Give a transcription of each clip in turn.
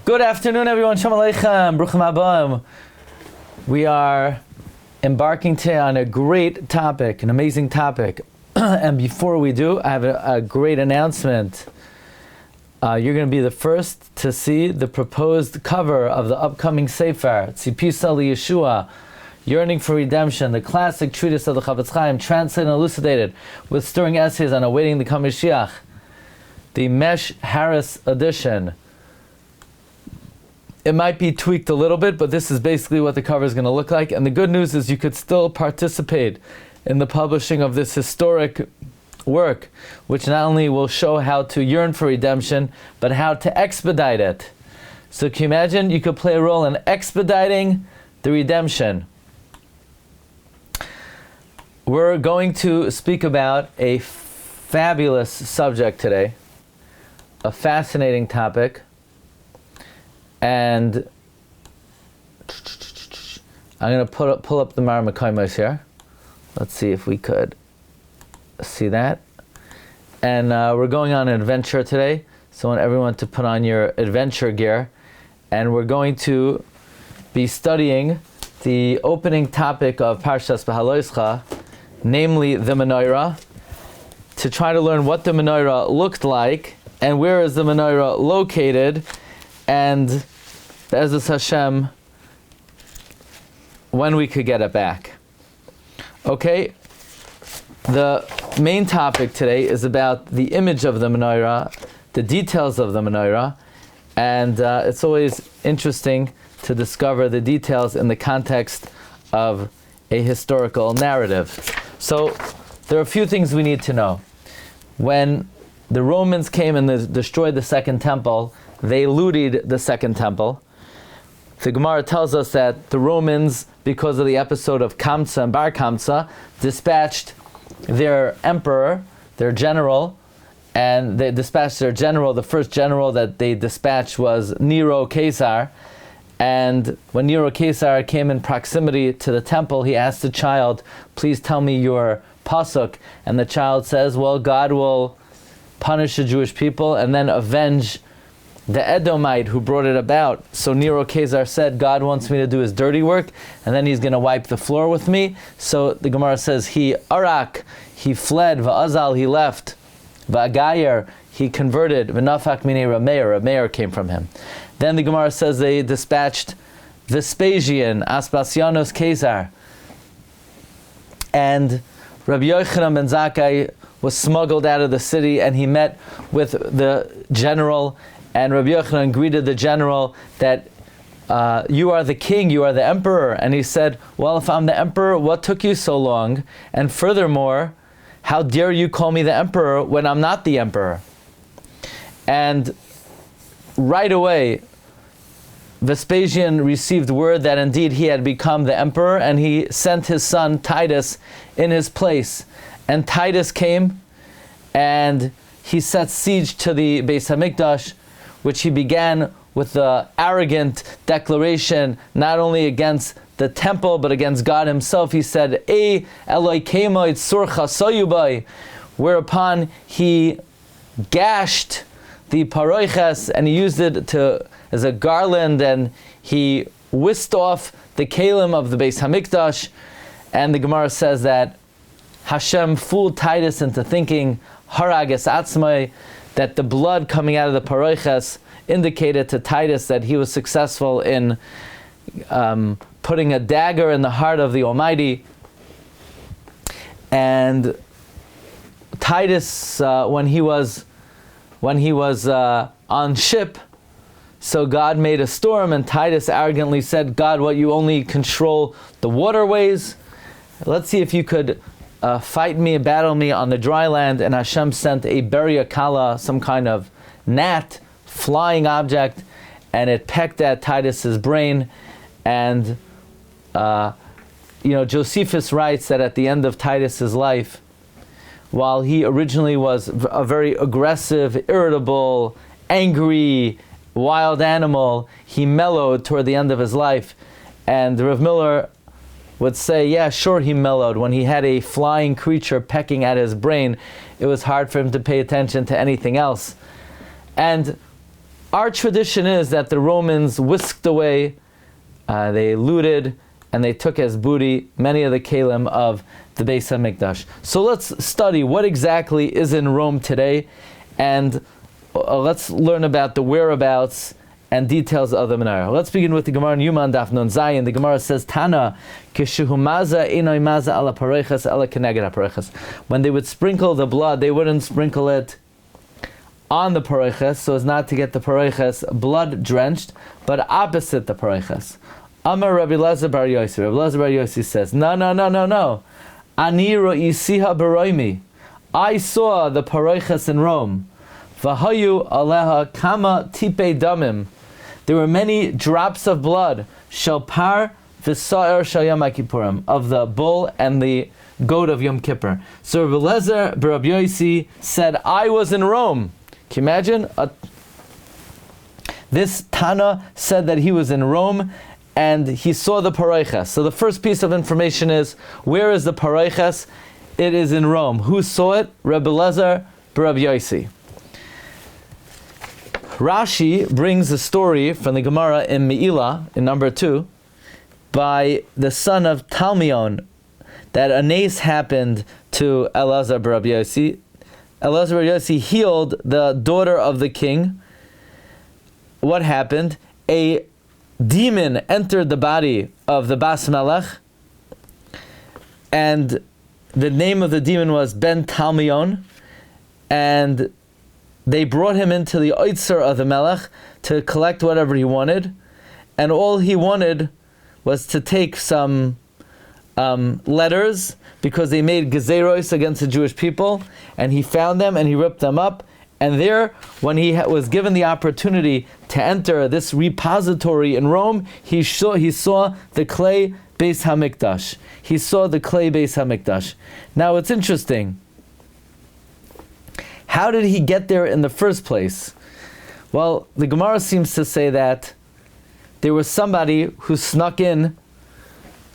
Good afternoon, everyone. Shalom Aleichem. Bruchim Abam. We are embarking today on a great topic, an amazing topic. And before we do, I have a great announcement. You're going to be the first to see the proposed cover of the upcoming Sefer, Tzipisa Yeshua, Yearning for Redemption, the classic treatise of the Chafetz Chaim, translated and elucidated with stirring essays on awaiting the coming Mashiach, the Mesh Harris edition. It might be tweaked a little bit, but this is basically what the cover is going to look like. And the good news is you could still participate in the publishing of this historic work, which not only will show how to yearn for redemption, but how to expedite it. So can you imagine you could play a role in expediting the redemption? We're going to speak about a fabulous subject today, a fascinating topic. And I'm going to pull up the Menorah Mekomos here. Let's see if we could see that. And we're going on an adventure today, so I want everyone to put on your adventure gear. And we're going to be studying the opening topic of Parshas Beha'aloscha, namely the Menorah, to try to learn what the Menorah looked like and where is the Menorah located, and Be'ezus Hashem, when we could get it back. Okay, the main topic today is about the image of the Menorah, the details of the Menorah, and it's always interesting to discover the details in the context of a historical narrative. So there are a few things we need to know. When the Romans came and destroyed the Second Temple, they looted the Second Temple. The Gemara tells us that the Romans, because of the episode of Kamsa and Bar Kamsa, dispatched their emperor, their general, and they dispatched their general. The first general that they dispatched was Nero Caesar. And when Nero Caesar came in proximity to the temple, he asked the child, "Please tell me your pasuk." And the child says, "Well, God will punish the Jewish people and then avenge the Edomite who brought it about." So Nero Caesar said, "God wants me to do his dirty work, and then he's going to wipe the floor with me." So the Gemara says, he fled, va'azal, he left, va'agayer, he converted, v'nafak minei Rabbi Meir, Rabbi Meir came from him. Then the Gemara says they dispatched Vespasian, Aspasianos Caesar, and Rabbi Yochanan ben Zakkai was smuggled out of the city, and he met with the general, and Rabbi Yochanan greeted the general that you are the king, you are the emperor. And he said, "Well, if I'm the emperor, what took you so long? And furthermore, how dare you call me the emperor when I'm not the emperor?" And right away, Vespasian received word that indeed he had become the emperor, and he sent his son Titus in his place. And Titus came, and he set siege to the Beis HaMikdash, which he began with the arrogant declaration, not only against the temple, but against God himself. He said, "Ei Elokeinu tzur chasoyu bai," whereupon he gashed the paroiches, and he used it as a garland, and he whisked off the kalim of the Beis HaMikdash. And the Gemara says that Hashem fooled Titus into thinking, harages atzmai, that the blood coming out of the paroiches indicated to Titus that he was successful in putting a dagger in the heart of the Almighty. And Titus, when he was on ship, so God made a storm, and Titus arrogantly said, "God, what, you only control the waterways? Let's see if you could fight me, battle me on the dry land." And Hashem sent a beria kala, some kind of gnat, flying object, and it pecked at Titus's brain. And Josephus writes that at the end of Titus's life, while he originally was a very aggressive, irritable, angry, wild animal, he mellowed toward the end of his life. And Rav Miller would say, yeah, sure, he mellowed. When he had a flying creature pecking at his brain, it was hard for him to pay attention to anything else. And Our tradition is that the Romans whisked away, they looted, and they took as booty many of the kelim of the Beis HaMikdash. So let's study what exactly is in Rome today, and let's learn about the whereabouts and details of the Menorah. Let's begin with the Gemara in Yuma Daf Nun Zayin. The Gemara says, Tana, kishehu maza einoi maza ala pareiches ala keneged hapareiches. When they would sprinkle the blood, they wouldn't sprinkle it on the pareiches, so as not to get the pareiches blood drenched, but opposite the pareiches. Amar Rabbi Lazar bar Yossi. Rabbi Lazar bar Yossi says, No. Ani ro'isiha baroimi. I saw the pareiches in Rome. V'hayu aleha kama tipe damim. There were many drops of blood, shalpar v'sa'er shal Yom Kippurim, of the bull and the goat of Yom Kippur. So Rabbi Lezer Rabbi Yossi said, I was in Rome. Can you imagine? This Tana said that he was in Rome and he saw the pareiches. So the first piece of information is, where is the pareiches? It is in Rome. Who saw it? Rabbi Lezer Rabbi Yossi. Rashi brings a story from the Gemara in Me'ilah, in number 2, by the son of Talmion, that a nace happened to Elazar bar Rabbi Yossi. Elazar bar Yossi healed the daughter of the king. What happened? A demon entered the body of the Bas Melech, and the name of the demon was Ben Talmion, and they brought him into the Oitzer of the Melech to collect whatever he wanted, and all he wanted was to take some letters, because they made gezeros against the Jewish people, and he found them and he ripped them up. And there, when he was given the opportunity to enter this repository in Rome, he saw the clay Beis HaMikdash. He saw the clay Beis HaMikdash. Now it's interesting. How did he get there in the first place? Well, the Gemara seems to say that there was somebody who snuck in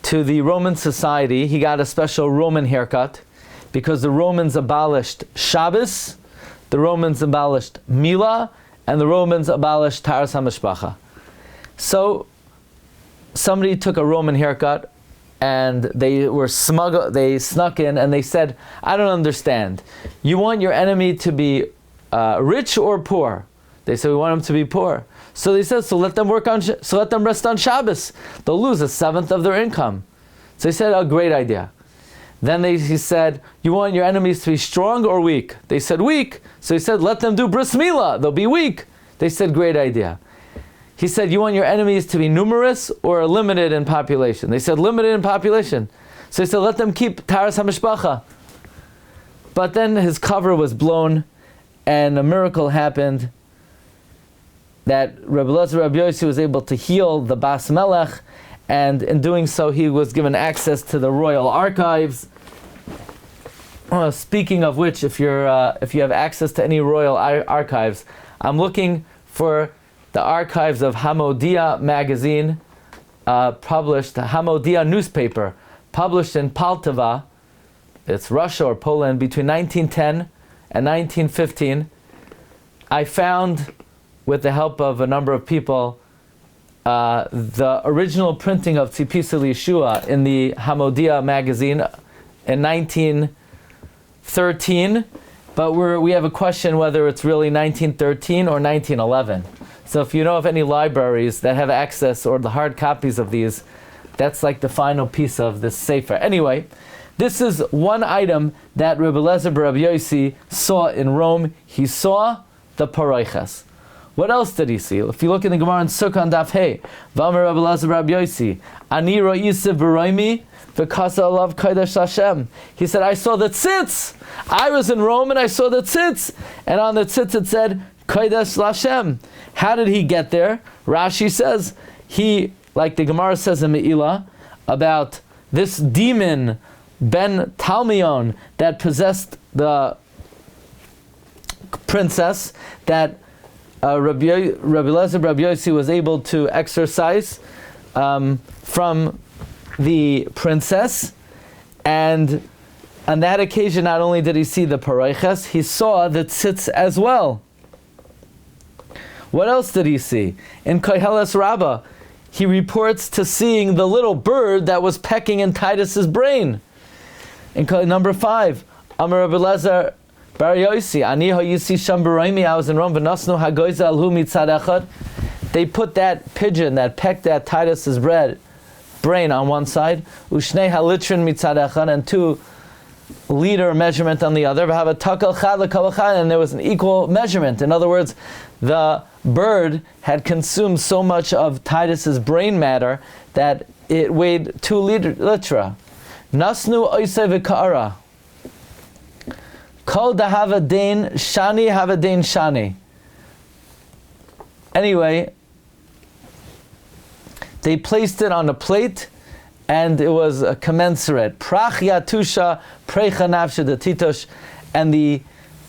to the Roman society. He got a special Roman haircut because the Romans abolished Shabbos, the Romans abolished Milah, and the Romans abolished Taras HaMishpacha. So somebody took a Roman haircut and they were they snuck in and they said, I don't understand. You want your enemy to be rich or poor? They said, we want him to be poor. So they said, so let them rest on Shabbos. They'll lose 1/7 of their income. So they said, oh, great idea. Then he said, you want your enemies to be strong or weak? They said, weak. So he said, let them do bris milah. They'll be weak. They said, great idea. He said, you want your enemies to be numerous or limited in population? They said, limited in population. So he said, let them keep Taras HaMishpacha. But then his cover was blown, and a miracle happened that Rabbi Lezer Rabbi Yossi was able to heal the Bas Melech, and in doing so, he was given access to the royal archives. Speaking of which, if you have access to any royal archives, I'm looking for the archives of Hamodia magazine, published, Hamodia newspaper, published in Poltava, it's Russia or Poland, between 1910 and 1915. I found, with the help of a number of people, the original printing of Tzipisa Yeshua in the Hamodia magazine in 1913, but we have a question whether it's really 1913 or 1911. So if you know of any libraries that have access or the hard copies of these, that's like the final piece of this sefer. Anyway, this is one item that Rabbi Lezer Rabbi Yossi saw in Rome. He saw the pareiches. What else did he see? If you look in the Gemara in Sukkah on Daf Hey, V'amar Rabbi Lezer Rabbi Yossi, Ani ro'isiv b'roimi v'kasa alav kodesh Hashem. He said, I saw the tzitz. I was in Rome and I saw the tzitz. And on the tzitz it said, kodesh Hashem. How did he get there? Rashi says, he, like the Gemara says in Me'ilah, about this demon, Ben Talmion, that possessed the princess, that Rabbi Lezer Rabbi Yossi was able to exorcise from the princess, and on that occasion not only did he see the pareiches, he saw the tzitz as well. What else did he see? In Koheles Rabbah, he reports to seeing the little bird that was pecking in Titus's brain. In number 5, Amar Rabbi Lezer Bar Yosi, Ani Hayisi Sham B'Roimi, I was in Rome, V'nasnu Hagoyza Alhu Mitzad Echad. They put that pigeon that pecked at Titus's brain on one side, Ushnei Halitrin Mitzad Echad, and 2 liter measurement on the other, and there was an equal measurement. In other words, the bird had consumed so much of Titus's brain matter that it weighed 2 litra. Nasnu oisei v'ka'ara. Kol dahavadein shani havadein shani. Anyway, they placed it on a plate, and it was a commensurate. Prach yatusha precha nafshe de Titus, and the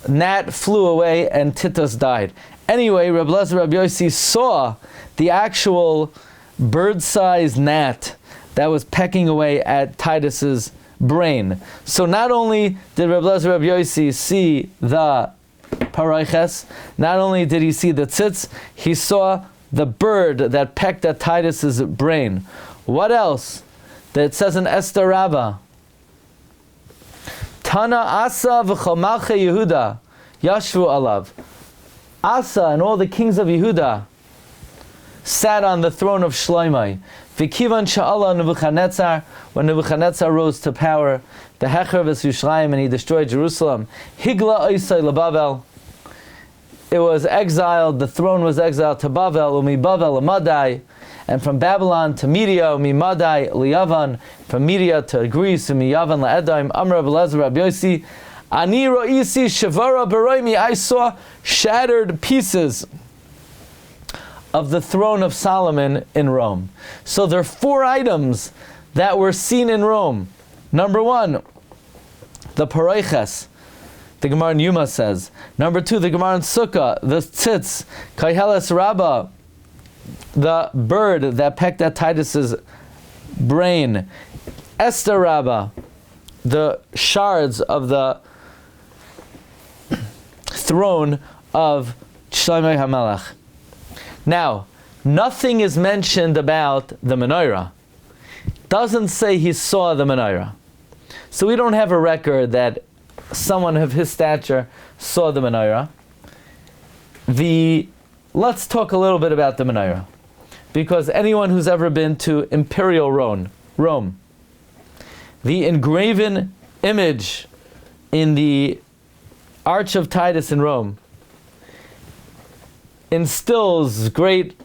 gnat flew away and Titus died. Anyway, Rabbi Lezer Rabbi Yossi saw the actual bird-sized gnat that was pecking away at Titus's brain. So not only did Rabbi Lezer Rabbi Yossi see the paroiches, not only did he see the tzitz, he saw the bird that pecked at Titus's brain. What else? That it says in Esther Rabbah, Tana Asa v'chol malchei Yehuda yashvu alav. Asa and all the kings of Yehuda sat on the throne of Shloimeh. V'kivan sha'ala Nebuchadnezzar, when Nebuchadnezzar rose to power, the Hecher v'Yushalayim, and he destroyed Jerusalem. Higla oisei leBavel. It was exiled, the throne was exiled to Bavel, umi Bavel Amadai, and from Babylon to Media, umi Madai Liyavan, from Media to Greece, umi Yavan laEdaim. Amar Rabbi Lezer Rabbi Yossi, Ani ro'isi shavara b'roimi, I saw shattered pieces of the throne of Solomon in Rome. So there are 4 items that were seen in Rome. Number 1, the paroiches, the Gemara in Yuma says. Number 2, the Gemara in Sukkah, the tzitz, Koheles Rabbah, the bird that pecked at Titus's brain. Esther Rabbah, the shards of the throne of Shlomo HaMelech. Now, nothing is mentioned about the Menorah. Doesn't say he saw the Menorah. So we don't have a record that someone of his stature saw the Menorah. Let's talk a little bit about the Menorah, because anyone who's ever been to Imperial Rome, the engraven image in the Arch of Titus in Rome instills great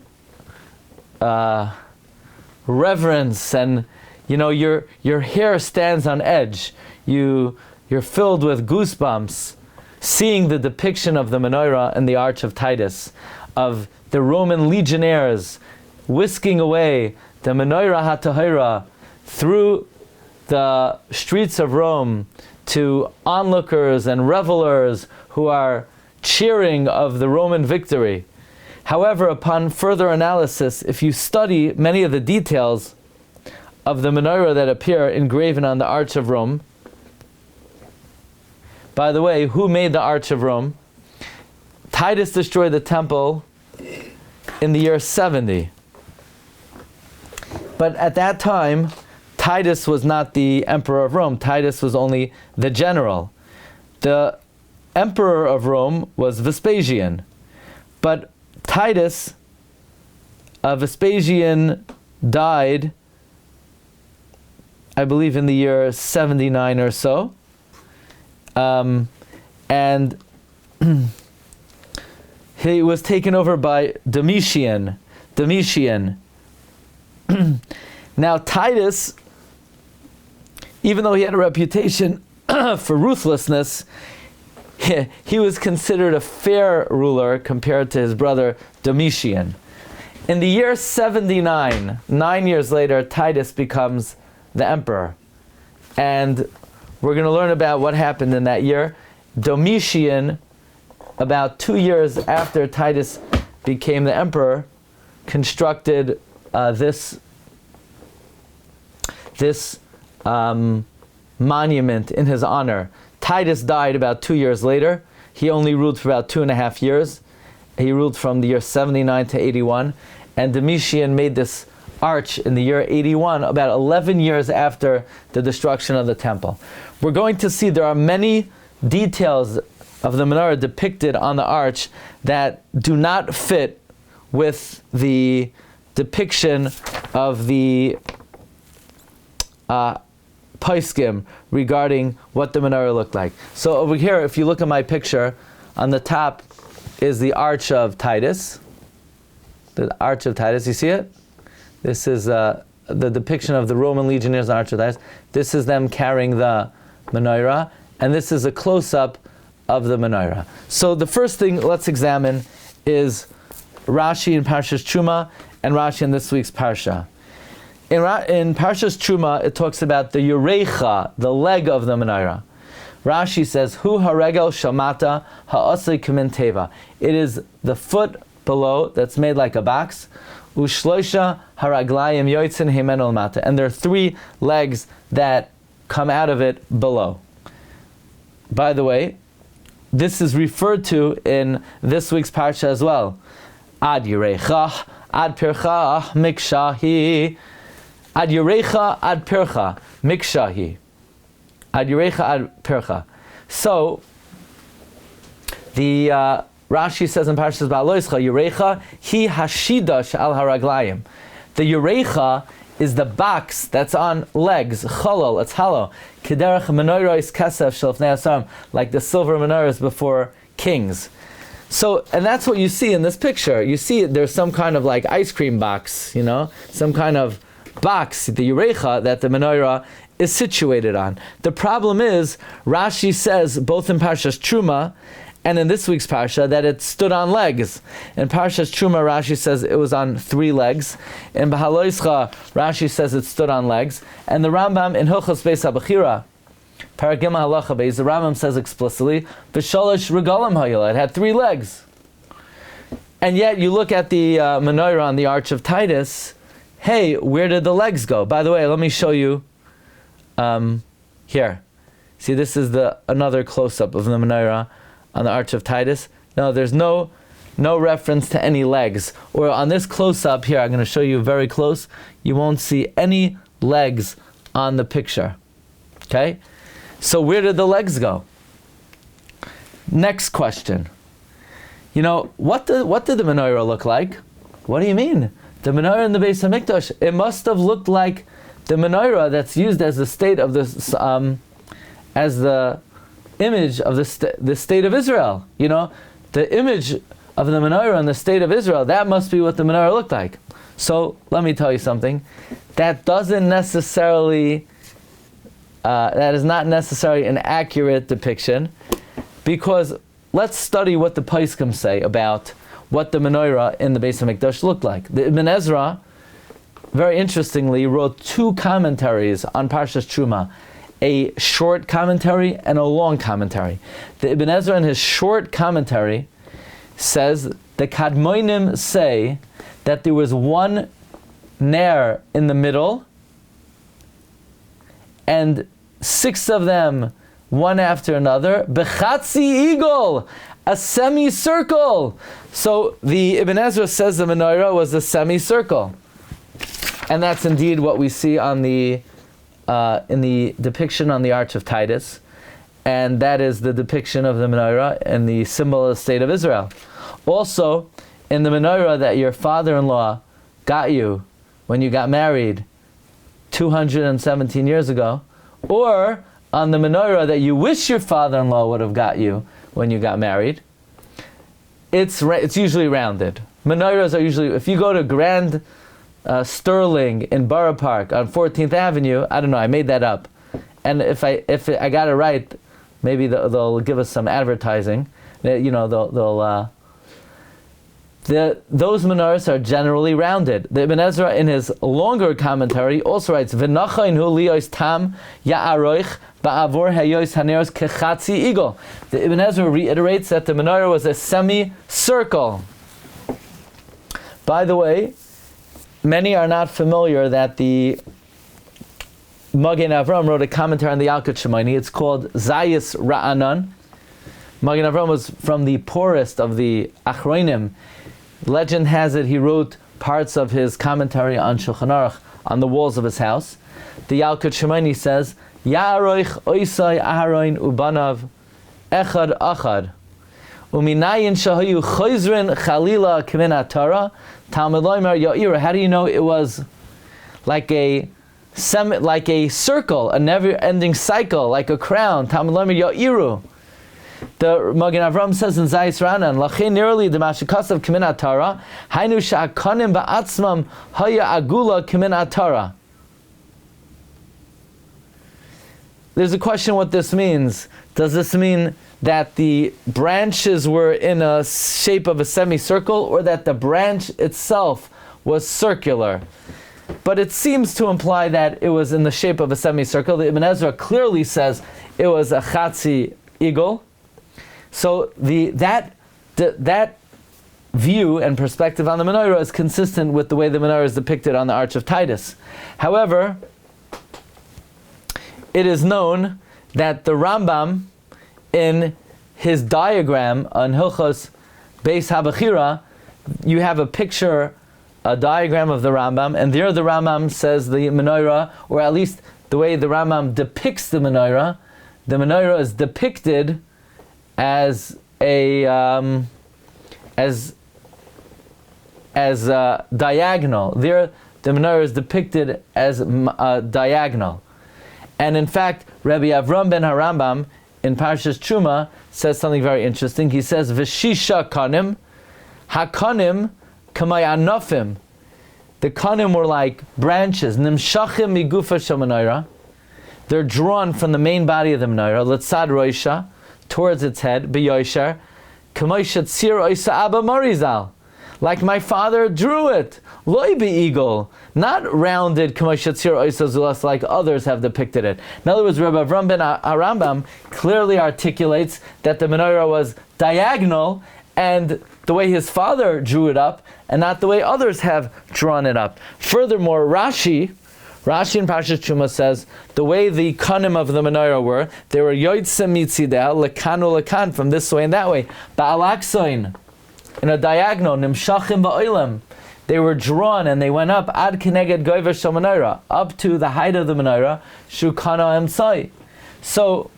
reverence, and your hair stands on edge. You're filled with goosebumps seeing the depiction of the Menorah and the Arch of Titus, of the Roman legionnaires whisking away the Menorah HaTahira through the streets of Rome to onlookers and revelers who are cheering of the Roman victory. However, upon further analysis, if you study many of the details of the Menorah that appear engraven on the Arch of Rome. By the way, who made the Arch of Rome? Titus destroyed the temple in the year 70. But at that time, Titus was not the emperor of Rome. Titus was only the general. The emperor of Rome was Vespasian. But Titus, Vespasian died, I believe, in the year 79 or so. And he was taken over by Domitian. Now Titus, even though he had a reputation for ruthlessness, he was considered a fair ruler compared to his brother Domitian. In the year 79, 9 years later, Titus becomes the emperor. And we're going to learn about what happened in that year. Domitian, about 2 years after Titus became the emperor, constructed this monument in his honor. Titus died about 2 years later. He only ruled for about 2.5 years. He ruled from the year 79 to 81, and Domitian made this arch in the year 81, about 11 years after the destruction of the temple. We're going to see there are many details of the menorah depicted on the arch that do not fit with the depiction of the Poskim regarding what the menorah looked like. So over here, if you look at my picture, on the top is the arch of Titus. The arch of Titus, you see it? This is the depiction of the Roman legionnaires on the arch of Titus. This is them carrying the menorah, and this is a close-up of the menorah. So the first thing let's examine is Rashi in Parshas Truma and Rashi in this week's Parsha. In Parshas Truma, it talks about the Yurecha, the leg of the menorah. Rashi says, Hu haregel shamata ha'asei kamin teva. It is the foot below that's made like a box. Ushloisha haraglayim yoitzin himeno mata. And there are 3 legs that come out of it below. By the way, this is referred to in this week's Parsha as well. Ad Yurecha, Ad Pircha, Mikshahi. Ad Yurecha, Ad Pircha, Mikshahi. Ad Yurecha, Ad Pircha. So, the Rashi says in Parshas Beha'aloscha, Yurecha, Hi Hashidash al Haraglayim. The Yurecha is the box that's on legs, cholol, it's hollow. Kederach menorah is kesef shel fnei asarim, like the silver menorahs before kings. So, and that's what you see in this picture. You see there's some kind of like ice cream box, some kind of box, the Yurecha, that the menorah is situated on. The problem is, Rashi says, both in Parshas Truma and in this week's Parsha, that it stood on legs. In Parshas Truma, Rashi says it was on 3 legs. In Beha'aloscha, Rashi says it stood on legs. And the Rambam in Hilchos Beis HaBechira, Paragim Halacha Beis, the Rambam says explicitly, B'sholosh regalim hayila, it had 3 legs. And yet, you look at the menorah on the Arch of Titus, hey, where did the legs go? By the way, let me show you here. See, this is another close-up of the menorah on the Arch of Titus. No, there's no reference to any legs. Or on this close-up here, I'm going to show you very close, you won't see any legs on the picture. Okay? So where did the legs go? Next question. What did the menorah look like? What do you mean? The menorah in the Beis HaMikdash, it must have looked like the menorah that's used as the state of this, as the image of the state of Israel. The image of the menorah in the state of Israel, that must be what the menorah looked like. So, let me tell you something. That doesn't necessarily, that is not necessarily an accurate depiction, because let's study what the Poskim say about what the menorah in the Beis HaMikdash looked like. The Ibn Ezra, very interestingly, wrote 2 commentaries on Parshas Truma, a short commentary and a long commentary. The Ibn Ezra in his short commentary says the Kadmonim say that there was 1 ner in the middle and 6 of them, one after another, bechatzi igol, a semicircle. So the Ibn Ezra says the menorah was a semicircle. And that's indeed what we see on the in the depiction on the Arch of Titus, and that is the depiction of the menorah and the symbol of the state of Israel. Also, in the menorah that your father-in-law got you when you got married 217 years ago, or on the menorah that you wish your father-in-law would have got you when you got married, it's usually rounded. Menorahs are usually, if you go to Grand Sterling in Borough Park on 14th Avenue, I don't know, I made that up. And if I got it right, maybe they'll give us some advertising. Those menorahs are generally rounded. The Ibn Ezra in his longer commentary also writes, "V'nachayin hu liyos tam ya'aroich ba'avor hayos haneros kechatzi igol." The Ibn Ezra reiterates that the menorah was a semicircle. By the way, many are not familiar that the Magen Avram wrote a commentary on the Yalkut Shimoni. It's called Zayis Ra'anan. Magen Avraham was from the poorest of the Achronim. Legend has it he wrote parts of his commentary on Shulchan Aruch on the walls of his house. The Yalkut Shemaini says, Ya'aroich oisai Aharon ubanav echad achad uminayin shahayu choizrin chalila k'min Torah Talmud Loimer Ya'ira. How do you know it was like a circle, a never-ending cycle, like a crown? Talmud Loimer Ya'iru. The Magen Avraham says in Zayis Ranan, Lachin nearly the Mashikasav K'min Torah, Hainu Sha'akanim Ba'atzmam Haya Agula K'min Torah. There's a question what this means. Does this mean that the branches were in a shape of a semicircle, or that the branch itself was circular? But it seems to imply that it was in the shape of a semicircle. The Ibn Ezra clearly says it was a chatzi eagle. So that view and perspective on the Menorah is consistent with the way the Menorah is depicted on the Arch of Titus. However, it is known that the Rambam, in his diagram on Hilchos Beis HaBechira, you have a diagram of the Rambam, and there the Rambam says the Menorah, or at least the way the Rambam depicts the Menorah is depicted as a diagonal. There, the Menorah is depicted as diagonal, and in fact, Rabbi Avram ben Harambam in Parshas Truma says something very interesting. He says, "V'shisha kanim, hakanim kamay anofim." The kanim were like branches. Nimshachim migufa shel Menorah. They're drawn from the main body of the Menorah. Letzad roisha, towards its head, b'yoshar, k'moishat tzir oisa abba morizal, like my father drew it, loy be'eagle, not rounded k'moishat tzir oisa zulas like others have depicted it. In other words, Rabbi Avram ben Arambam clearly articulates that the Menorah was diagonal, and the way his father drew it up, and not the way others have drawn it up. Furthermore, Rashi in Parshas Truma says the way the kanim of the Menorah were, they were yotzem mitzideh lekanu lekan, from this way and that way. Ba'alaksoin, in a diagonal, nimshachim ba'olam. They were drawn and they went up ad keneged goyver shel Menorah, up to the height of the Menorah, shukana emsai. So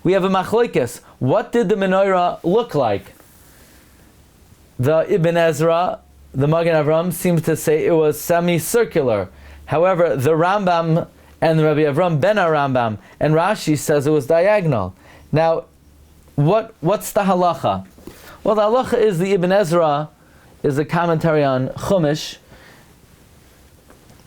we have a machlokes. What did the Menorah look like? The Ibn Ezra, the Magen Avraham, seems to say it was semicircular. However, the Rambam and the Rabbi Avram ben Arambam and Rashi says it was diagonal. Now, what's the halacha? Well, the halacha is the Ibn Ezra is a commentary on Chumash.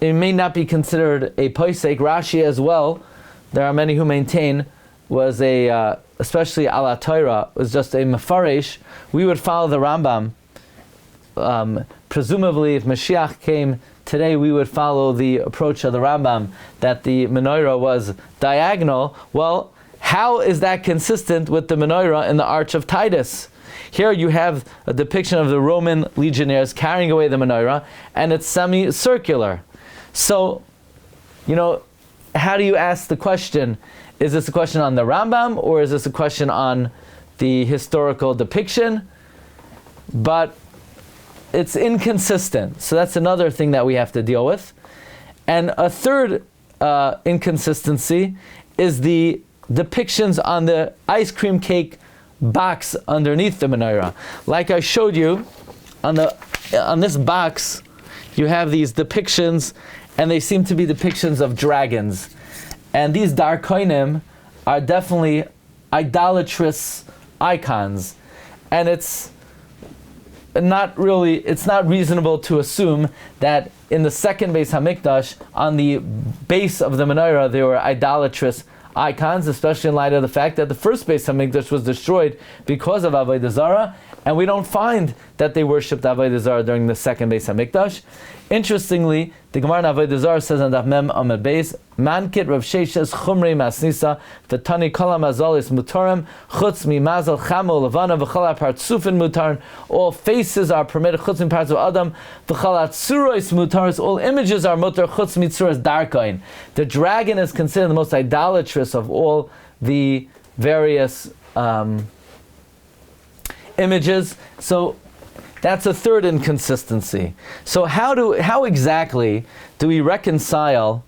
It may not be considered a posek. Rashi as well, there are many who maintain, was especially ala Torah, was just a mefaresh. We would follow the Rambam. Presumably, if Mashiach came today, we would follow the approach of the Rambam, that the Menorah was diagonal. Well, how is that consistent with the Menorah in the Arch of Titus? Here you have a depiction of the Roman legionnaires carrying away the Menorah, and it's semicircular. So, how do you ask the question? Is this a question on the Rambam, or is this a question on the historical depiction? But it's inconsistent. So that's another thing that we have to deal with. And a third inconsistency is the depictions on the ice cream cake box underneath the Menorah. Like I showed you, on this box, you have these depictions, and they seem to be depictions of dragons. And these darkonim are definitely idolatrous icons. And it's not reasonable to assume that in the second Beis HaMikdash, on the base of the Menorah, there were idolatrous icons, especially in light of the fact that the first Beis HaMikdash was destroyed because of Avodah Zarah, and we don't find that they worshipped Avodah Zarah during the second Beis HaMikdash. Interestingly, the Gemara in Avodah Zarah says on Daf Mem Amud Beis, Mankit Rav Sheshes Chumrei Masnisa V'tani Kol HaMazolis Mutarim Chutz Mimazal Chamo Levana V'chol HaPartzufin Mutarin. All faces are permitted Chutz Mi Parts of Adam V'chol HaTzuros Mutaris. All images are mutar Chutz Mitzuras Darkoin. The dragon is considered the most idolatrous of all the various images. So that's a third inconsistency. So how exactly do we reconcile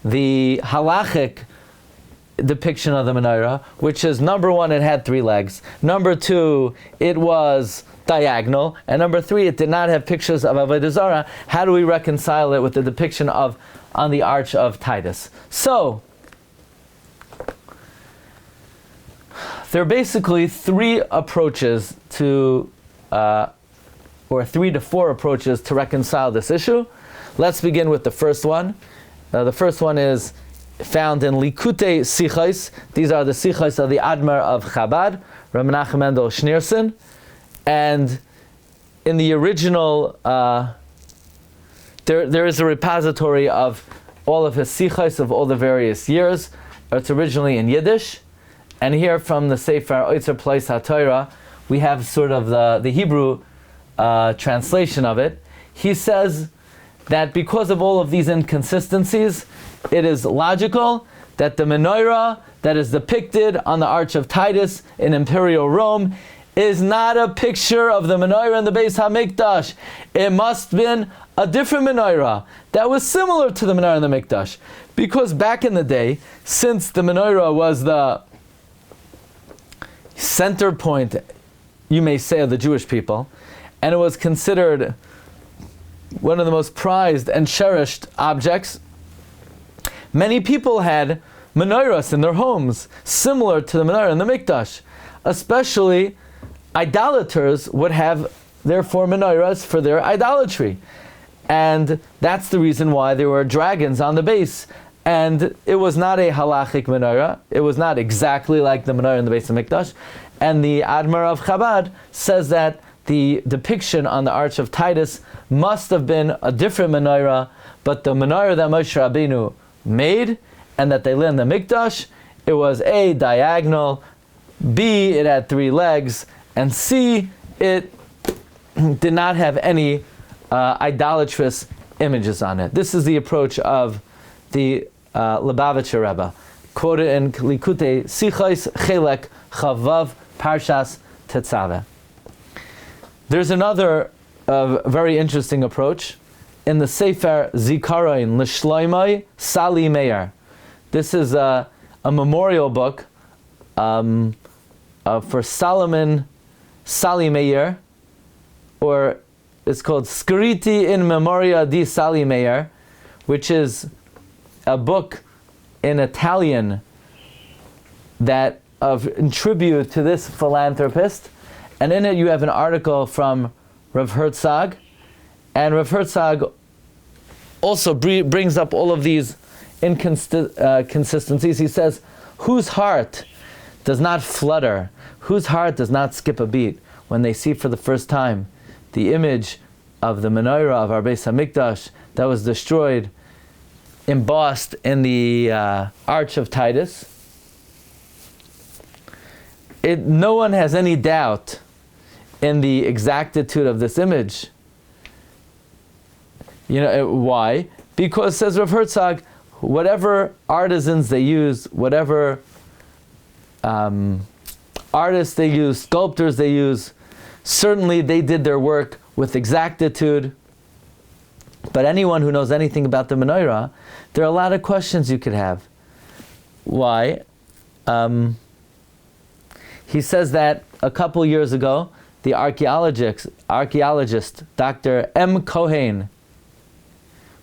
the halachic depiction of the menorah, which is, number one, it had 3 legs, number 2, it was diagonal, and number 3, it did not have pictures of Avodah Zarah? How do we reconcile it with the depiction of on the arch of Titus? So there are basically 3 approaches to, or 3 to 4 approaches to reconcile this issue. Let's begin with the first one. The first one is found in Likutei Sichos. These are the Sichos of the Admar of Chabad, Rabbi Menachem Mendel Schneerson. And in the original, there is a repository of all of his Sichos of all the various years. It's originally in Yiddish. And here from the Sefer Oitzer Plois HaTorah, we have sort of the Hebrew translation of it. He says that because of all of these inconsistencies, it is logical that the menorah that is depicted on the Arch of Titus in Imperial Rome is not a picture of the menorah in the Beis HaMikdash. It must have been a different menorah that was similar to the menorah in the Mikdash. Because back in the day, since the menorah was the center point, you may say, of the Jewish people, and it was considered one of the most prized and cherished objects, many people had menorahs in their homes, similar to the menorah in the Mikdash. Especially, idolaters would have, therefore, menorahs for their idolatry. And that's the reason why there were dragons on the base. And it was not a halachic menorah. It was not exactly like the menorah in the Beis HaMikdash. And the Admar of Chabad says that the depiction on the Arch of Titus must have been a different menorah, but the menorah that Moshe Rabbeinu made and that they lit in the Mikdash, it was A, diagonal, B, it had 3 legs, and C, it did not have any idolatrous images on it. This is the approach of the Lubavitcher Rebbe, quoted in Likutei Sichos Chelek Chavav Parshas Tetzaveh. There's another very interesting approach in the Sefer Zikaron L'Shloimei Sali Meir. This is a memorial book for Solomon Sali Meir, or it's called Scritti in Memoria di Sali Meir, which is a book in Italian that in tribute to this philanthropist. And in it you have an article from Rav Herzog, and Rav Herzog also brings up all of these inconsistencies. He says, whose heart does not flutter, whose heart does not skip a beat when they see for the first time the image of the menorah of our Beis HaMikdash that was destroyed, embossed in the Arch of Titus? No one has any doubt in the exactitude of this image. Why? Because, says Rav Herzog, whatever artisans they use, whatever artists they use, sculptors they use, certainly they did their work with exactitude. But anyone who knows anything about the menorah, there are a lot of questions you could have. Why? He says that a couple years ago, the archaeologist Dr. M. Cohen,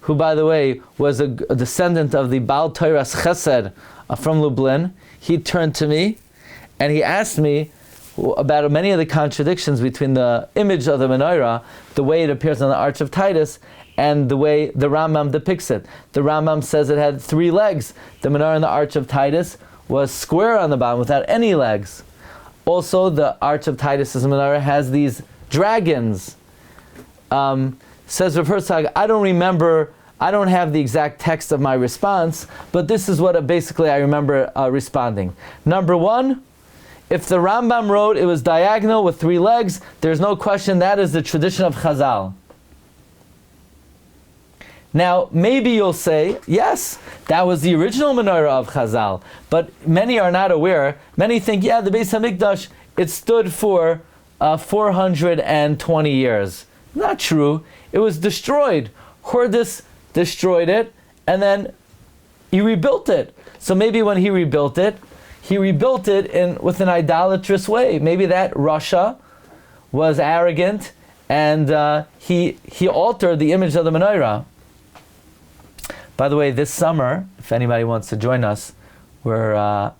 who, by the way, was a descendant of the Baal Toras Chesed from Lublin, he turned to me and he asked me about many of the contradictions between the image of the menorah, the way it appears on the Arch of Titus, and the way the Rambam depicts it. The Rambam says it had 3 legs. The menorah on the Arch of Titus was square on the bottom without any legs. Also, the Arch of Titus' menorah has these dragons. Says Rav Herzog, I don't have the exact text of my response, but this is what basically I remember responding. Number 1, if the Rambam wrote it was diagonal with 3 legs, there's no question that is the tradition of Chazal. Now, maybe you'll say, yes, that was the original menorah of Chazal, but many are not aware. Many think, the Beis HaMikdash, it stood for 420 years. Not true. It was destroyed. Hordis destroyed it, and then he rebuilt it. So maybe when he rebuilt it with an idolatrous way. Maybe that Russia was arrogant, and he altered the image of the menorah. By the way, this summer, if anybody wants to join us, we're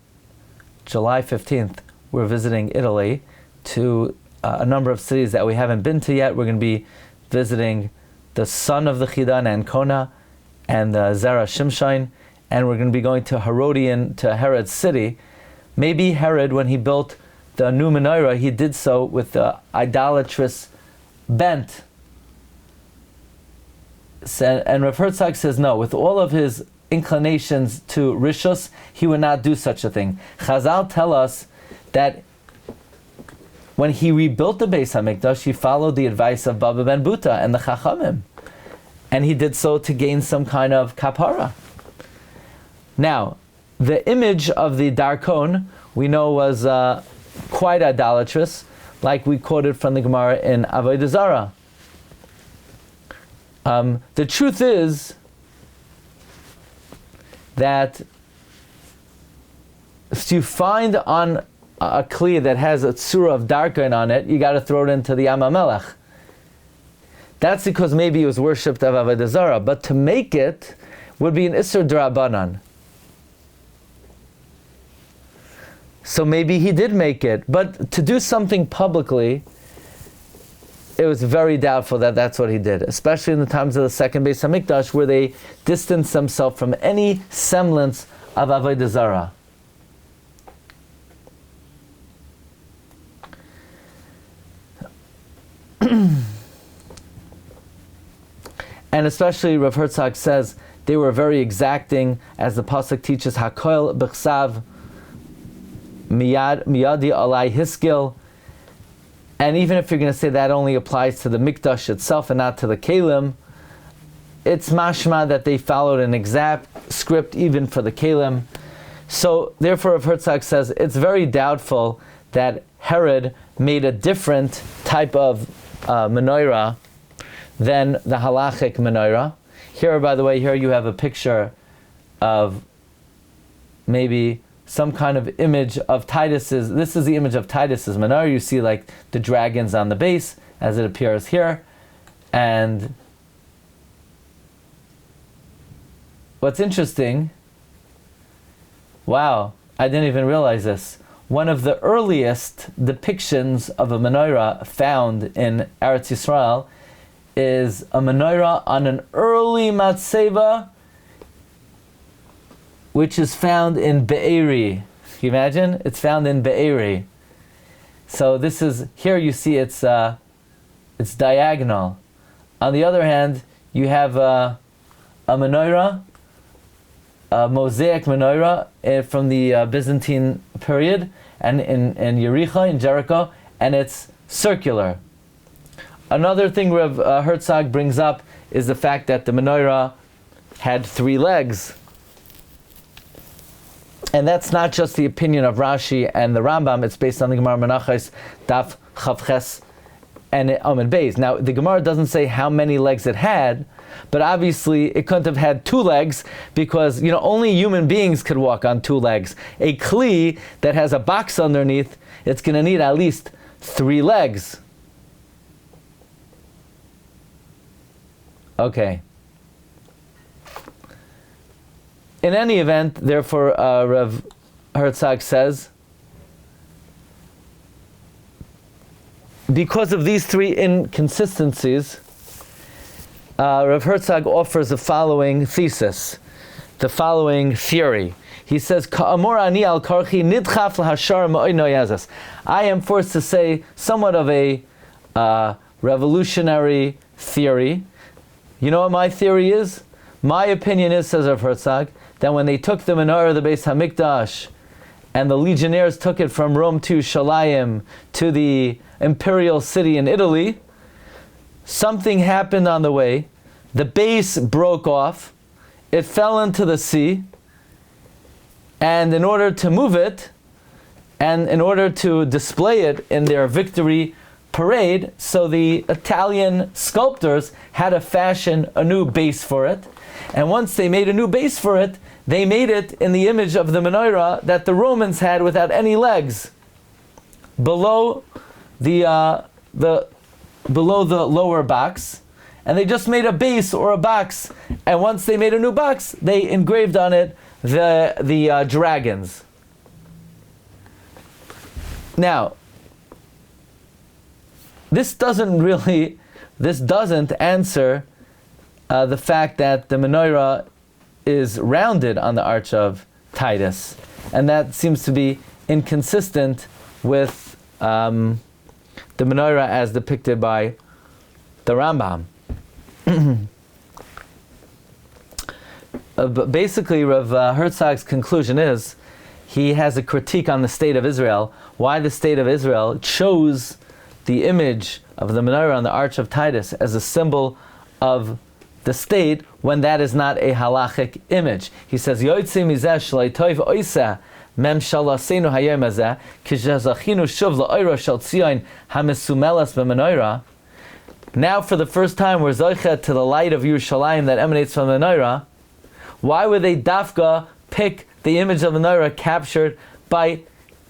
July 15th, we're visiting Italy to a number of cities that we haven't been to yet. We're going to be visiting the son of the Chida in Ancona and Zera Shimshon, and we're going to be going to Herodian, to Herod's city. Maybe Herod, when he built the new menorah, he did so with the idolatrous bent. And Rav Herzog says no, with all of his inclinations to rishus, he would not do such a thing. Chazal tell us that when he rebuilt the Beis HaMikdash, he followed the advice of Baba ben Buta and the Chachamim. And he did so to gain some kind of kapara. Now, the image of the Darkon, we know, was quite idolatrous, like we quoted from the Gemara in Avodah Zarah. The truth is that if you find on a kli that has a tzura of darkon on it, you got to throw it into the Yam HaMelech. That's because maybe it was worshipped of Avodah Zarah, but to make it would be an Isser D'Rabbanan. So maybe he did make it, but to do something publicly, it was very doubtful that that's what he did, especially in the times of the second Beis HaMikdash, where they distanced themselves from any semblance of Avodah Zarah. And especially Rav Herzog says they were very exacting, as the pasuk teaches, Hakoil b'chsav miyadi alai hiskil. And even if you're going to say that only applies to the mikdash itself and not to the kelim, it's mashma that they followed an exact script even for the kelim. So therefore, Rav Herzog says it's very doubtful that Herod made a different type of menorah than the halachic menorah. Here, by the way, here you have a picture of maybe some kind of image of Titus's. This is the image of Titus's menorah. You see like the dragons on the base as it appears here. And what's interesting, wow, I didn't even realize this. One of the earliest depictions of a menorah found in Eretz Yisrael is a menorah on an early matzeva, which is found in Be'eri. Can you imagine? It's found in Be'eri. So this is, here you see it's diagonal. On the other hand, you have a menorah, a mosaic menorah from the Byzantine period, and in Yericho, in Jericho, and it's circular. Another thing Rav Herzog brings up is the fact that the menorah had 3 legs. And that's not just the opinion of Rashi and the Rambam, it's based on the Gemara Menachos, Daf Chavches and Amud Beis. Now, the Gemara doesn't say how many legs it had, but obviously it couldn't have had 2 legs because, only human beings could walk on 2 legs. A kli that has a box underneath, it's going to need at least 3 legs. Okay. In any event, therefore, Rav Herzog says, because of these 3 inconsistencies, Rav Herzog offers the following thesis, the following theory. He says, "Ka'amor ani al karchi nidchaf lahashar ma'oino yazas." I am forced to say somewhat of a revolutionary theory. You know what my theory is? My opinion is, says Rav Herzog, that when they took the menorah of the Beis HaMikdash and the legionnaires took it from Rome to Shalayim, to the imperial city in Italy, something happened on the way the base broke off, it fell into the sea, and in order to move it, and in order to display it in their victory parade, so the Italian sculptors had to fashion a new base for it. And once they made a new base for it, they made it in the image of the menorah that the Romans had without any legs, below the lower box. And they just made a base or a box. And once they made a new box, they engraved on it the dragons. Now, this doesn't answer the fact that the menorah is rounded on the Arch of Titus, and that seems to be inconsistent with the menorah as depicted by the Rambam. But basically, Rav Herzog's conclusion is he has a critique on the state of Israel, why the state of Israel chose the image of the menorah on the Arch of Titus as a symbol of the state when that is not a halachic image. He says, Yoitzi mizeh shloi toiv oiseh mem shalasenu hayom hazeh kishazachinu shuv la'oira shel tzion hamesumelas b'menorah. Now for the first time we're zoichet to the light of Yerushalayim that emanates from the menorah. Why would they dafka pick the image of the menorah captured by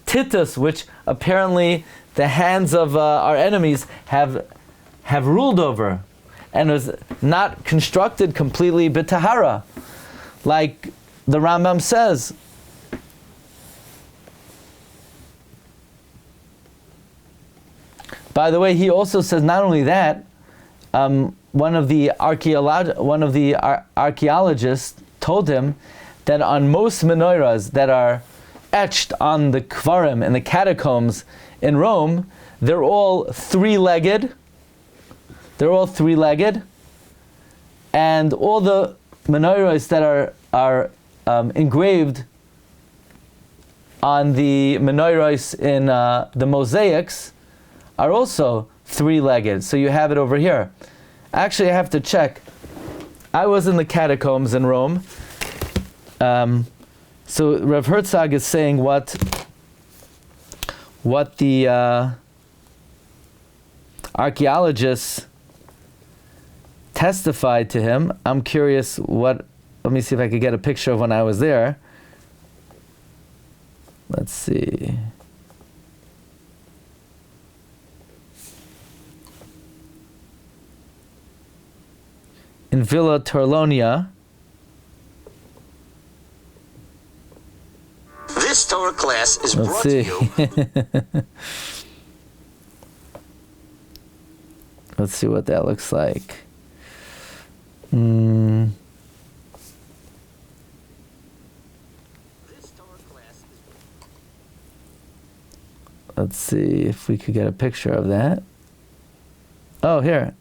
Titus, which apparently the hands of our enemies have ruled over, and was not constructed completely b'tahara, like the Rambam says. By the way, he also says not only that. One of the archaeologists told him that on most menorahs that are etched on the kvarim in the catacombs in Rome, they're all three-legged. And all the menorahs that are engraved on the menorahs in the mosaics are also three-legged. So you have it over here. Actually, I have to check. I was in the catacombs in Rome. So Rav Herzog is saying what the archaeologists testified to him. I'm curious let me see if I could get a picture of when I was there. Let's see. In Villa Torlonia. This Torah class is brought to you. Let's see what that looks like. Let's see if we could get a picture of that. Oh, here.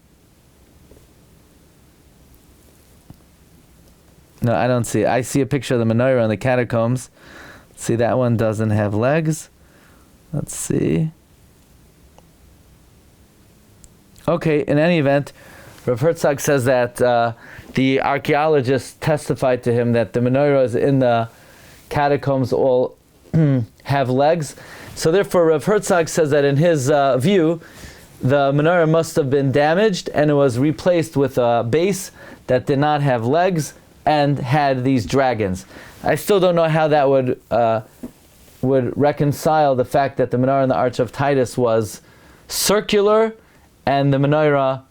No, I don't see it. I see a picture of the menorah in the catacombs. See, that one doesn't have legs. Let's see. Okay, in any event, Rav Herzog says that the archaeologists testified to him that the menorahs in the catacombs all have legs. So therefore, Rav Herzog says that in his view, the menorah must have been damaged and it was replaced with a base that did not have legs and had these dragons. I still don't know how that would reconcile the fact that the menorah in the Arch of Titus was circular and the menorah,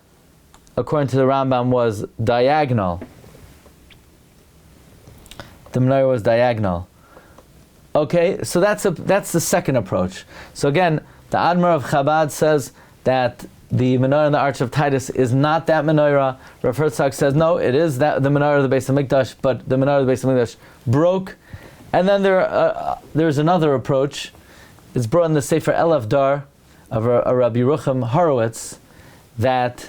according to the Rambam, was diagonal. The menorah was diagonal. Okay, so that's the second approach. So again, the Admor of Chabad says that the menorah in the Arch of Titus is not that menorah. Rav Herzog says no, it is that the menorah of the Beis Hamikdash, but the menorah of the Beis Hamikdash broke. And then there's another approach. It's brought in the Sefer Elef Dar of a Rabbi Yehuda HaNasi that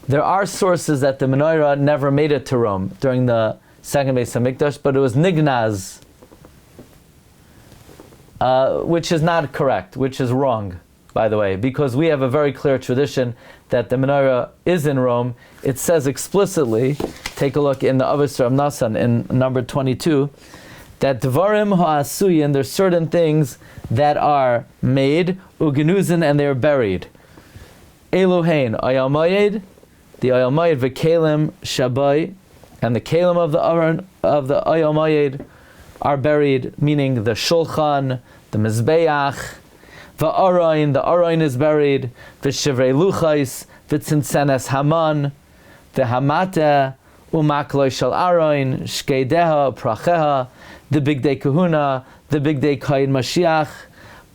there are sources that the menorah never made it to Rome during the second Beis Hamikdash, but it was nignaz, which is not correct, which is wrong, by the way, because we have a very clear tradition that the menorah is in Rome, it says explicitly, take a look in the Avos of Nasan in number 22, that Dvarim ha'asuyin, there's certain things that are made, ugenuzin, and they're buried. Elohein, Oyel Moed, the Oyel Moed, v'kelim shabai, and the kelim of the Oyel Moed are buried, meaning the shulchan, the mizbeach, v'aroin, the aroin is buried, v'shivrei luchais, v'tzinsenes haman, v'hamate, umakloi shel aroin, shkeideha, pracheha, the big day kahuna, the big day kain mashiach.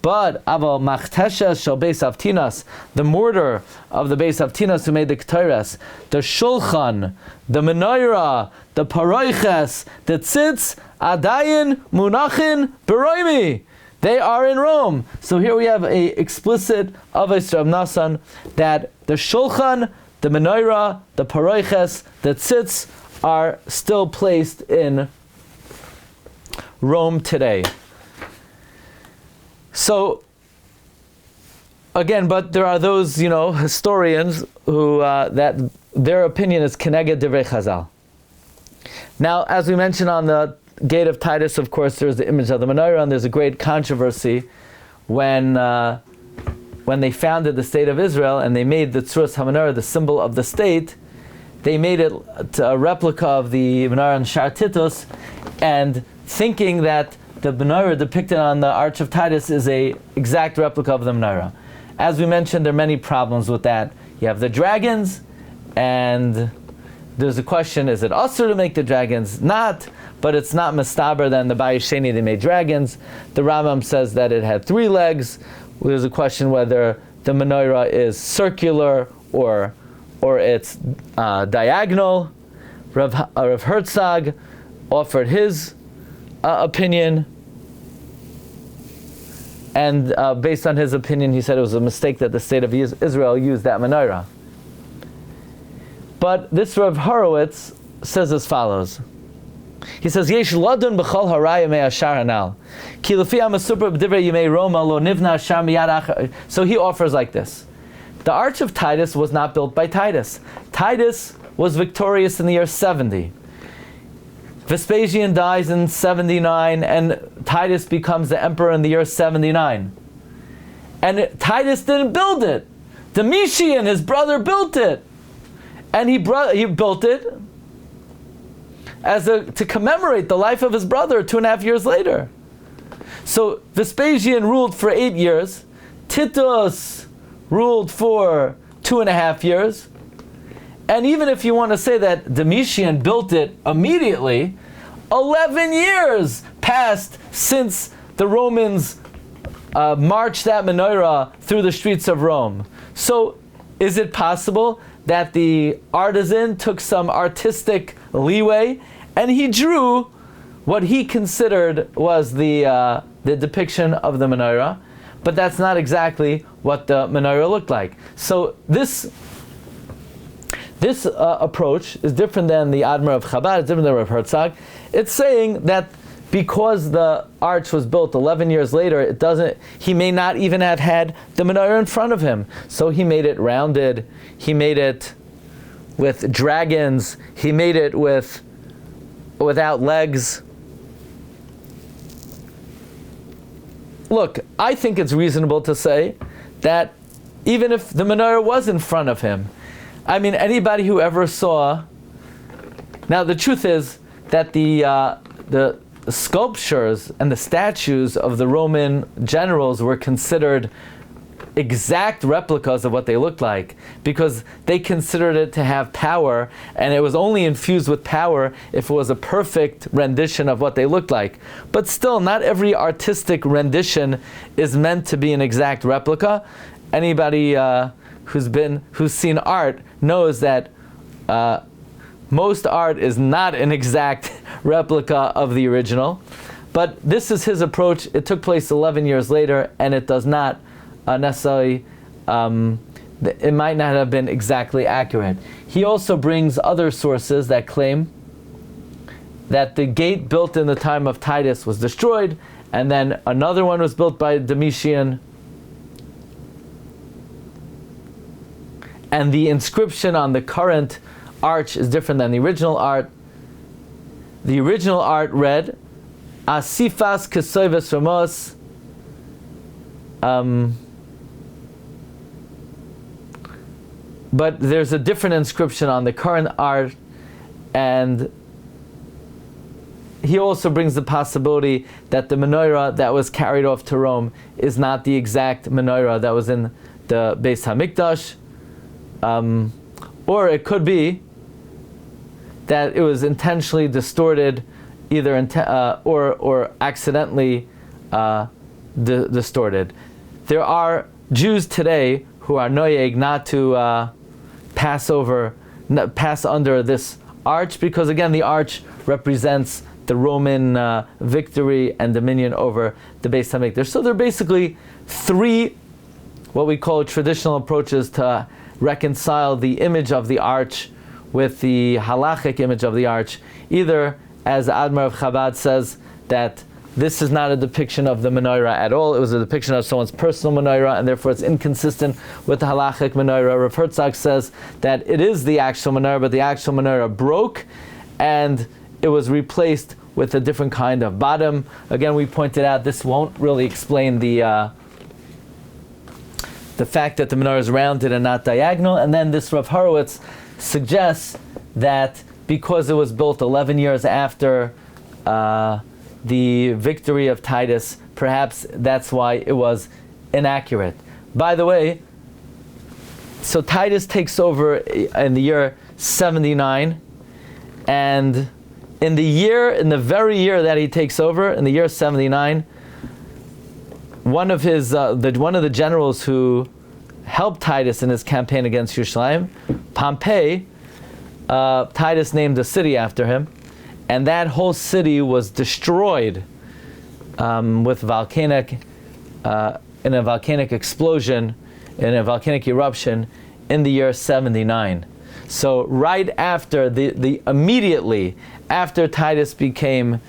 But aval machtesha shel beis avtinas, the mortar of the beis avtinas who made the ketores, the shulchan, the menorah, the paroiches, the tzitz, adayin, munachin, beroimi. They are in Rome. So here we have a explicit Avos of Nasan that the shulchan, the menorah, the paroiches, the tzitz are still placed in Rome today. So, again, but there are those, historians who, that their opinion is Keneged Divrei Chazal. Now, as we mentioned on the gate of Titus, of course, there's the image of the menorah, and there's a great controversy when they founded the state of Israel and they made the Tzuras HaMenorah, the symbol of the state. They made it a replica of the menorah in Shar Titus, and thinking that the menorah depicted on the Arch of Titus is a exact replica of the menorah. As we mentioned, there are many problems with that. You have the dragons, and there's a question, is it usher to make the dragons? Not, but it's not mistaber than the Bayis Sheni, they made dragons. The Rambam says that it had 3 legs. There's a question whether the menorah is circular or it's diagonal. Rav Herzog offered his opinion, and based on his opinion, he said it was a mistake that the state of Israel used that menorah. But this Rav Horowitz says as follows. He says, "Yesh ladun b'chol haraya me'ashar hanal, ki lefi ha'masupra b'divrei yimei Roma lo nivna shar miyad achar." So he offers like this: the Arch of Titus was not built by Titus. Titus was victorious in the year 70. Vespasian dies in 79, and Titus becomes the emperor in the year 79. And Titus didn't build it. Domitian, his brother, built it. And he built it to commemorate the life of his brother 2.5 years later. So Vespasian ruled for 8 years. Titus ruled for 2.5 years. And even if you want to say that Domitian built it immediately, 11 years passed since the Romans marched that menorah through the streets of Rome. So is it possible that the artisan took some artistic leeway and he drew what he considered was the depiction of the menorah, but that's not exactly what the menorah looked like. So this approach is different than the Admor of Chabad, it's different than Rav Herzog. It's saying that because the arch was built 11 years later, he may not even have had the menorah in front of him. So he made it rounded, he made it with dragons, he made it without legs. Look, I think it's reasonable to say that even if the menorah was in front of him, I mean, anybody who ever saw... Now, the truth is that the sculptures and the statues of the Roman generals were considered exact replicas of what they looked like, because they considered it to have power, and it was only infused with power if it was a perfect rendition of what they looked like. But still, not every artistic rendition is meant to be an exact replica. Anybody who's seen art knows that most art is not an exact replica of the original. But this is his approach. It took place 11 years later, and it does not necessarily, it might not have been exactly accurate. He also brings other sources that claim that the gate built in the time of Titus was destroyed, and then another one was built by Domitian. and the inscription on the current arch is different than the original art. The original art read, Asifas Kesoivas Ramos. But there's a different inscription on the current art, and he also brings the possibility that the menorah that was carried off to Rome is not the exact menorah that was in the Beis HaMikdash, or it could be that it was intentionally distorted, either or accidentally distorted. There are Jews today who are noyeg not to pass under this arch, because again the arch represents the Roman victory and dominion over the Beis HaMikdash. So there are basically three what we call traditional approaches to reconcile the image of the arch with the halachic image of the arch. Either, as the Admor of Chabad says, that this is not a depiction of the menorah at all, it was a depiction of someone's personal menorah, and therefore it's inconsistent with the halachic menorah. Rav Herzog says that it is the actual menorah, but the actual menorah broke, and it was replaced with a different kind of bottom. Again, we pointed out this won't really explain the fact that the menorah is rounded and not diagonal. And then this Rav Horowitz suggests that because it was built 11 years after the victory of Titus, perhaps that's why it was inaccurate. By the way, so Titus takes over in the year 79, and in the very year that he takes over, in the year 79, one of the generals who helped Titus in his campaign against Yerushalayim, Pompey, Titus named a city after him, and that whole city was destroyed with in a volcanic explosion, in a volcanic eruption, in the year 79. So right after immediately after Titus became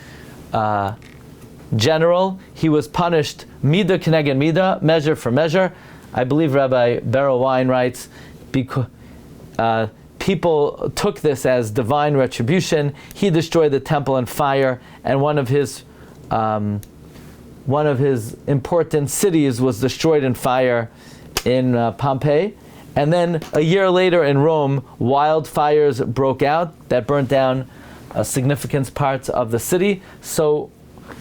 general, he was punished midah keneged midah, measure for measure. I believe Rabbi Beryl Wein writes, because people took this as divine retribution. He destroyed the temple in fire, and one of his important cities was destroyed in fire in Pompeii. And then a year later in Rome, wildfires broke out that burnt down significant parts of the city. So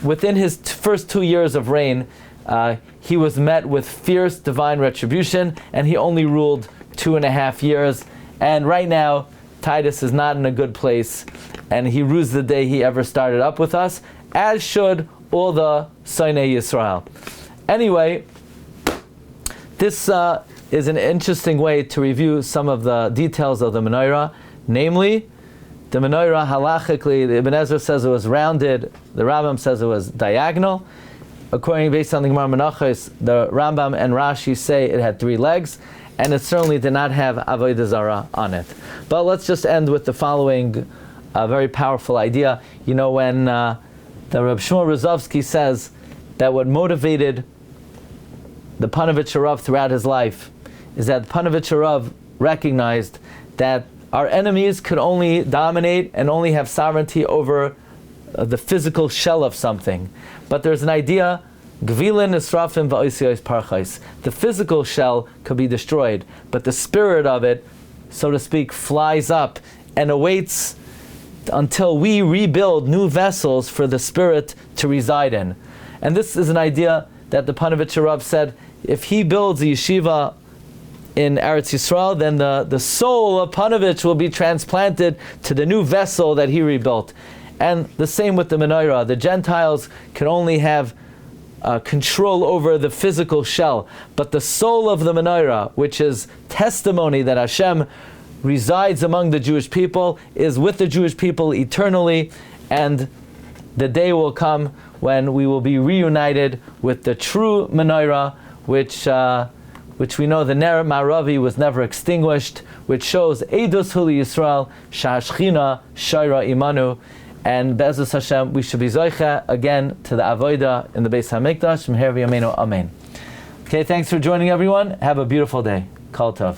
within his first 2 years of reign, he was met with fierce divine retribution, and he only ruled 2.5 years. And right now, Titus is not in a good place, and he rues the day he ever started up with us, as should all the Sonei Yisrael. Anyway, this is an interesting way to review some of the details of the menorah. Namely, the menorah halachically, the Ibn Ezra says it was rounded, the Rambam says it was diagonal. Based on the Gemara Menachos, the Rambam and Rashi say it had 3 legs, and it certainly did not have Avodah Zarah on it. But let's just end with the following very powerful idea. You know, when the Reb Shmuel Rozovsky says that what motivated the Panovich Harav throughout his life is that Panovich Harav recognized that our enemies could only dominate and only have sovereignty over the physical shell of something. But there's an idea, Gvilin Nisrafim Va'oisiyos Parchais. The physical shell could be destroyed, but the spirit of it, so to speak, flies up and awaits until we rebuild new vessels for the spirit to reside in. And this is an idea that the Panovich Harav said, if he builds a yeshiva in Eretz Yisrael, then the soul of Panovich will be transplanted to the new vessel that he rebuilt. And the same with the menorah. The Gentiles can only have control over the physical shell, but the soul of the menorah, which is testimony that Hashem resides among the Jewish people, is with the Jewish people eternally, and the day will come when we will be reunited with the true menorah, which we know the Ner Ma'aravi was never extinguished, which shows Eidos Huli Yisrael, Sha'ashchina Shaira Imanu, and Be'ezus Hashem, we should be Zoicha again to the Avodah in the Beis HaMikdash. Meher v'yameinu, Amen. Okay, thanks for joining everyone. Have a beautiful day. Kol Tov.